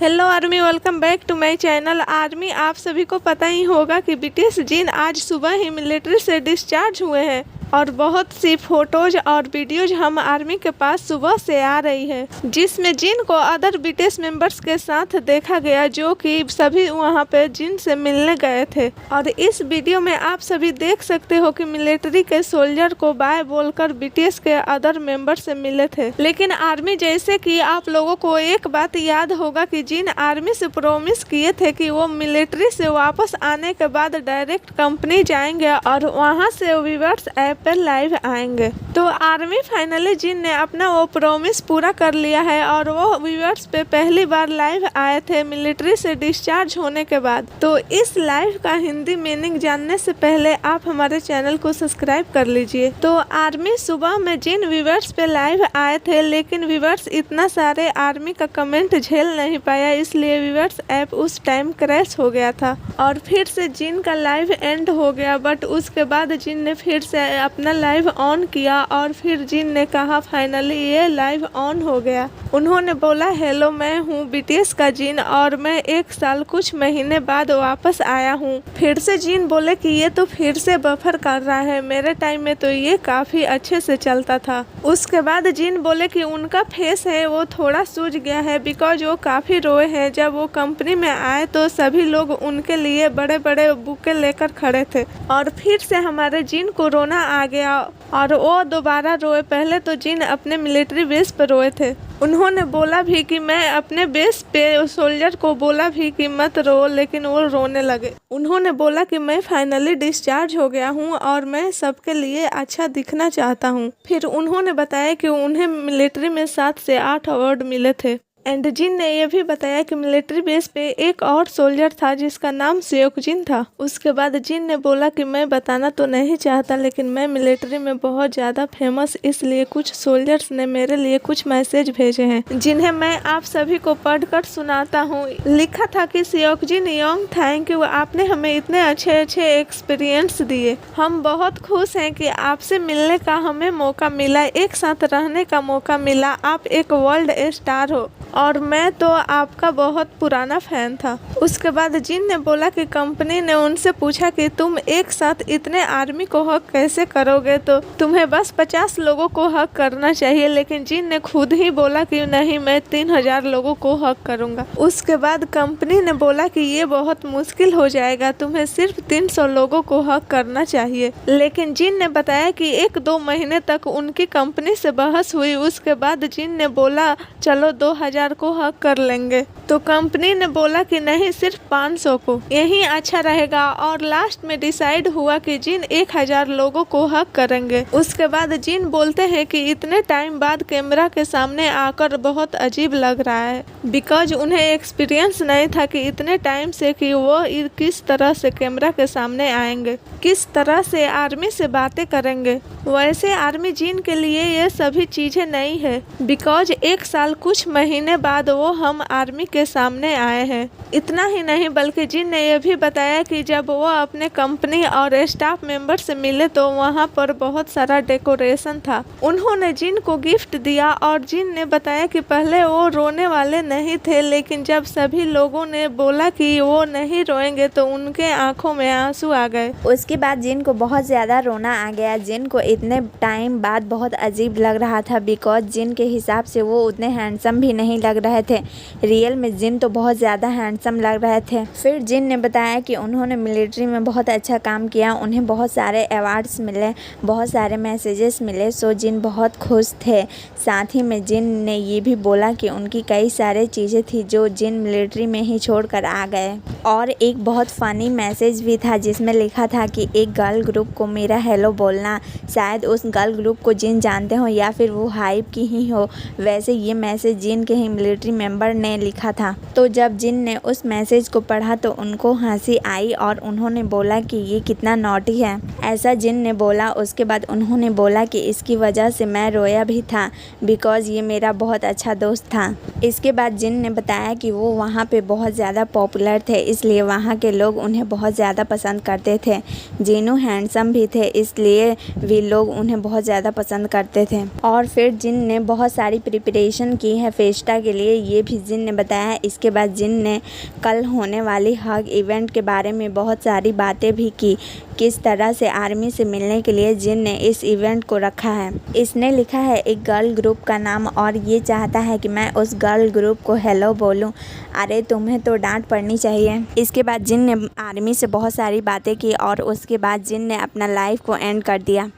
Hello army, welcome back to my channel. Army, आप सभी को पता ही होगा कि बीटीएस जिन आज सुबह ही मिलिट्री से डिस्चार्ज हुए हैं और बहुत सी फोटोज और वीडियोज हम आर्मी के पास सुबह से आ रही है, जिसमें जिन को अदर बीटीएस मेंबर्स के साथ देखा गया, जो कि सभी वहां पे जिन से मिलने गए थे। और इस वीडियो में आप सभी देख सकते हो कि मिलिट्री के सोल्जर को बाय बोलकर बीटीएस के अदर मेंबर से मिले थे। लेकिन आर्मी, जैसे कि आप लोगों को एक बात याद होगा कि जिन आर्मी से प्रॉमिस किए थे कि वो मिलिट्री से वापस आने के बाद डायरेक्ट कंपनी जाएंगे और वहां से व्यूअर्स ऐप पर लाइव आएंगे। तो आर्मी फाइनली जिन ने अपना वो प्रॉमिस पूरा कर लिया है और वो व्यूअर्स पे पहली बार लाइव आए थे मिलिट्री से डिस्चार्ज होने के बाद। तो इस लाइव का हिंदी मीनिंग जानने से पहले आप हमारे चैनल को सब्सक्राइब कर लीजिए। तो आर्मी सुबह में जिन व्यूअर्स पे लाइव आए थे, लेकिन व्यूअर्स इतना सारे आर्मी का कमेंट झेल नहीं पाया, इसलिए व्यूअर्स ऐप उस टाइम क्रैश हो गया था और फिर से जिन का लाइव एंड हो गया। बट उसके बाद जिन ने फिर से अपना लाइव ऑन किया और फिर जिन ने कहा फाइनली ये लाइव ऑन हो गया। उन्होंने बोला, हेलो, मैं हूँ बीटीएस का जिन और मैं 1 साल कुछ महीने बाद वापस आया हूँ। फिर से जिन बोले कि ये तो फिर से बफर कर रहा है, मेरे टाइम में तो ये काफी अच्छे से चलता था। उसके बाद जिन बोले कि उनका फेस है वो थोड़ा सूझ गया है बिकॉज वो काफी रोए हैं। जब वो कंपनी में आए तो सभी लोग उनके लिए बड़े बड़े बुके लेकर खड़े थे और फिर से हमारे जिन को रोना आ गया और वो दोबारा रोए। पहले तो जिन अपने मिलिट्री बेस पर रोए थे। उन्होंने बोला भी कि मैं अपने बेस पे सोल्जर को बोला भी कि मत रो, लेकिन वो रोने लगे। उन्होंने बोला कि मैं फाइनली डिस्चार्ज हो गया हूँ और मैं सबके लिए अच्छा दिखना चाहता हूँ। फिर उन्होंने बताया कि उन्हें मिलिट्री में 7 से 8 अवार्ड मिले थे। एंड जिन ने यह भी बताया कि मिलिट्री बेस पे एक और सोल्जर था जिसका नाम सियोकजिन था। उसके बाद जिन ने बोला कि मैं बताना तो नहीं चाहता, लेकिन मैं मिलिट्री में बहुत ज़्यादा फेमस, इसलिए कुछ सोल्जर्स ने मेरे लिए कुछ मैसेज भेजे हैं जिन्हें मैं आप सभी को पढ़कर सुनाता हूँ। लिखा था कि सियोकजिन योंग, थैंक यू, आपने हमें इतने अच्छे अच्छे एक्सपीरियंस दिए। हम बहुत खुश हैं कि आपसे मिलने का हमें मौका मिला, एक साथ रहने का मौका मिला। आप एक वर्ल्ड स्टार हो और मैं तो आपका बहुत पुराना फैन था। उसके बाद जिन ने बोला कि कंपनी ने उनसे पूछा कि तुम एक साथ इतने आर्मी को हक कैसे करोगे, तो तुम्हें बस 50 लोगों को हक करना चाहिए। लेकिन जिन ने खुद ही बोला कि नहीं, मैं 3000 लोगों को हक करूंगा। उसके बाद कंपनी ने बोला कि ये बहुत मुश्किल हो जाएगा, तुम्हें सिर्फ 300 लोगों को हक करना चाहिए। लेकिन जिन ने बताया कि 1-2 महीने तक उनकी कंपनी से बहस हुई। उसके बाद जिन ने बोला चलो 2000 को हक कर लेंगे, तो कंपनी ने बोला कि नहीं, सिर्फ 500 को, यही अच्छा रहेगा। और लास्ट में डिसाइड हुआ कि जिन 1000 लोगों को हक करेंगे। उसके बाद जिन बोलते हैं कि इतने टाइम बाद कैमरा के सामने आकर बहुत अजीब लग रहा है, बिकॉज उन्हें एक्सपीरियंस नहीं था कि इतने टाइम से कि वो किस तरह से कैमरा के सामने आएंगे, किस तरह से आर्मी से बातें करेंगे। वैसे आर्मी जिन के लिए ये सभी चीजें नई है, बिकॉज 1 साल कुछ महीने बाद वो हम आर्मी के सामने आए हैं। इतना ही नहीं, बल्कि जिन ने यह भी बताया कि जब वो अपने कंपनी और स्टाफ मेंबर से मिले तो वहाँ पर बहुत सारा डेकोरेशन था। उन्होंने जिन को गिफ्ट दिया और जिन ने बताया कि पहले वो रोने वाले नहीं थे, लेकिन जब सभी लोगों ने बोला कि वो नहीं रोएंगे तो उनके आंखों में आंसू आ गए। उसके बाद जिन को बहुत ज़्यादा रोना आ गया। जिन को इतने टाइम बाद बहुत अजीब लग रहा था, बिकॉज जिन के हिसाब से वो उतने हैंडसम भी नहीं लग रहे थे। रियल में जिन तो बहुत ज़्यादा हैंडसम लग रहे थे। फिर जिन ने बताया कि उन्होंने मिलिट्री में बहुत अच्छा काम किया, उन्हें बहुत सारे अवार्ड्स मिले, बहुत सारे मैसेजेस मिले। सो जिन बहुत खुश थे। साथ ही में जिन ने ये भी बोला कि उनकी कई सारे चीज़ें थी जो जिन मिलिट्री में ही छोड़ कर आ गए। और एक बहुत फ़नी मैसेज भी था जिसमें लिखा था कि एक गर्ल ग्रुप को मेरा हेलो बोलना। शायद उस गर्ल ग्रुप को जिन जानते हो या फिर वो हाइप की ही हो। वैसे ये मैसेज जिन के ही मिलिट्री मेंबर ने लिखा था। तो जब जिन ने उस मैसेज को पढ़ा तो उनको हंसी आई और उन्होंने बोला कि ये कितना नॉटी है, ऐसा जिन ने बोला। उसके बाद उन्होंने बोला कि इसकी वजह से मैं रोया भी था, बिकॉज ये मेरा बहुत अच्छा दोस्त था। इसके बाद जिन ने बताया कि वो वहाँ पे बहुत ज़्यादा पॉपुलर थे, इसलिए वहाँ के लोग उन्हें बहुत ज़्यादा पसंद करते थे। जिनू हैंडसम भी थे, इसलिए भी लोग उन्हें बहुत ज़्यादा पसंद करते थे। और फिर जिन ने बहुत सारी प्रिपरेशन की है फेस्टा के लिए, ये भी जिन ने बताया। इसके इसके बाद जिन ने कल होने वाली हग इवेंट के बारे में बहुत सारी बातें भी की। किस तरह से आर्मी से मिलने के लिए जिन ने इस इवेंट को रखा है। इसने लिखा है एक गर्ल ग्रुप का नाम और ये चाहता है कि मैं उस गर्ल ग्रुप को हेलो बोलूं। अरे तुम्हें तो डांट पड़नी चाहिए। इसके बाद जिन ने आर्मी से बहुत सारी बातें की और उसके बाद जिन ने अपना लाइफ को एंड कर दिया।